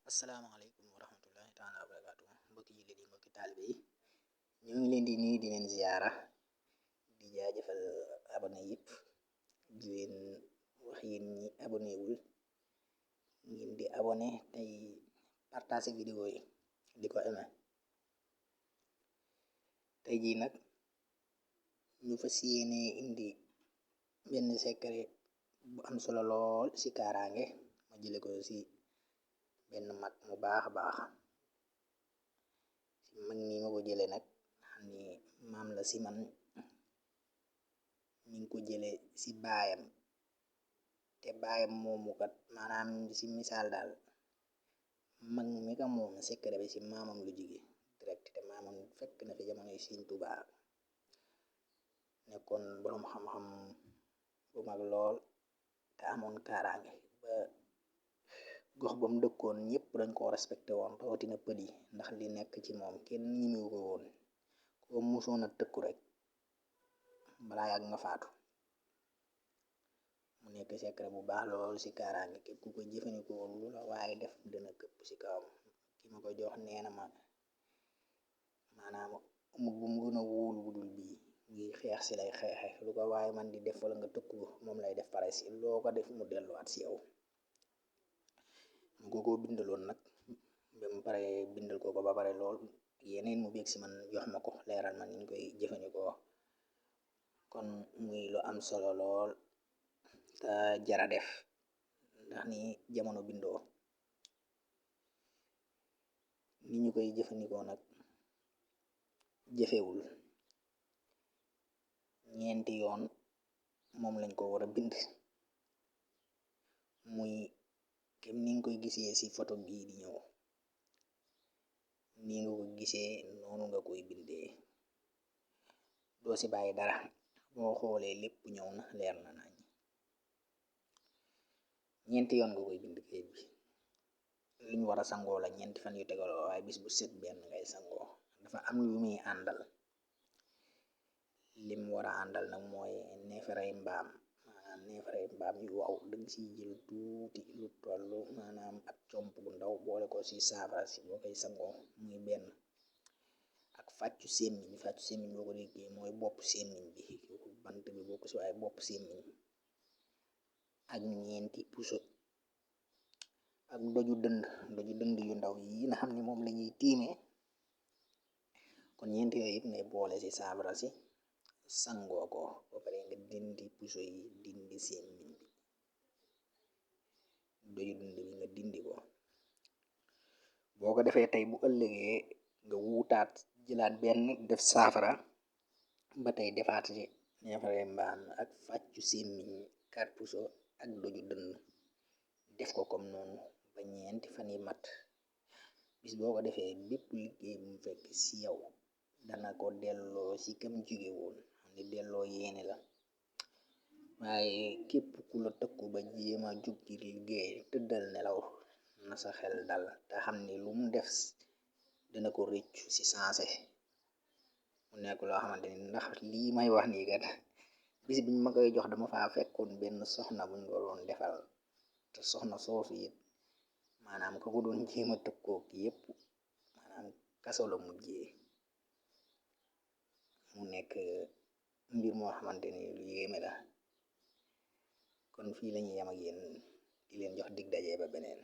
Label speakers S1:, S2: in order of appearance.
S1: Asalaamaaleykum wa rahmatullahi taala wa barakaatu mbokki jullit yi mbokki taalibe yi ñoo ngi leen di nuyu di leen ziyaara di jaajëfal abonné yëpp di leen wax yéen ñi abonné wul ngeen di abonné tey partage vidéo yi di ko aimé. tey jii nag ñu fas yéene indi benn secret bu am solo lool ci kaaraange ma jële ko ci benn mag mu baax baax ci mag mi ma ko jële nag xam ni maam la ci man. mi ngi ko jële ci baayam te baayam moomu kat maanaam ci misaal daal mag mi ka moom secret bi ci maamam lu jóge direct te maamam fekk na fi jamonoy Sëriñ Tuubaa nekkoon boroom xam-xam bu mag lool te amoon kaaraange ba gox bam dëkkoon ñëpp dañ ko respecté woon rawatina pël yi ndax li nekk ci moom kenn ñimiwu ko woon ko musoon a tëkku rek balaa yàgg nga faatu. mu nekk secret bu baax lool ci kaaraange képp ku ko jëfandikoo lu la waaye def dina këpp ci kawam. ki ma ko jox neena ma maanaam amul bu mu gën a wóolu budul bii ngi xeex ci lay xeexe lu ko waaye man di def wala nga tëkku moom lay def pare si loo ko def mu delluwaat ci yow. mu ko bindaloon nag ba mu pare bindal ko ba pare lool yeneen mu beeg ci man jox ma ko leeral man niñ koy jëfandikoo kon muy lu am solo lool te jara def ndax ni jamono bindoo ni ñu koy jëfandikoo nag jëfewul. ñeenti yoon moom lañ ko war a bind muy kem ni nga koy gisee ci photo bii di ñëw ni nga ko gisee noonu nga koy bindee doo ci bàyyi dara boo xoolee lépp ñëw na leer na nañ. ñeenti yoon nga koy bind kayit bi luñ war a sangoo la ñeenti fan yu tegaloo waaye bis bu set benn ngay sangoo. dafa am lu muy àndal lim wara àndal nag mooy neeferay mbaam maanaam neeferay mbaam yu waw dëng ci jël tuuti lu tollu maanaam ak comp bu ndaw boole ko ci saafara si boo koy sangoo muy benn ak fàccu sémmiñ boo ko déggee mooy bopp sémmiñ bi bant bi bokk ci waaye bopp sémmiñ ak ñeenti puso ak doju dënd yu ndaw yi na xam ni moom lañuy tiimee. kon ñeenti yooyu yëpp ngay boole ci saafara si sangoo ko ba pare nga dindi puso yi dindi sémmiñ bi doju dënd bi nga dindi ko. boo ko defee tey bu ëllëgee nga wuutaat jëlaat benn def saafara ba tey defaat ci neefare mbaam ak fàccu sémmiñ kat puso ak doju dënd def ko comme noonu ba ñeenti fan yi mat. bis boo ko defee bépp liggéey bu mu fekk ci yow dana ko delloo ci kam jóge woon xam ni delloo yeene la. waaye képp ku la tëkku ba jéema jug ci liggéey tëddal nelaw na sa xel dal te xam ni lu mu def dana ko rëccu ci sansé. mu nekk loo xamante ni ndax lii may wax nii kat bis biñ ma koy jox dama faa fekkoon benn soxna buñ ko doon defal te soxna soosu it maanaam ka ko doon jéema tëkkook yépp maanaam kaso la mujjee. mu nekk mbir moo xamante ni lu yéeme la kon fii lañuy yam ak yéen di leen jox dig dajee ba beneen.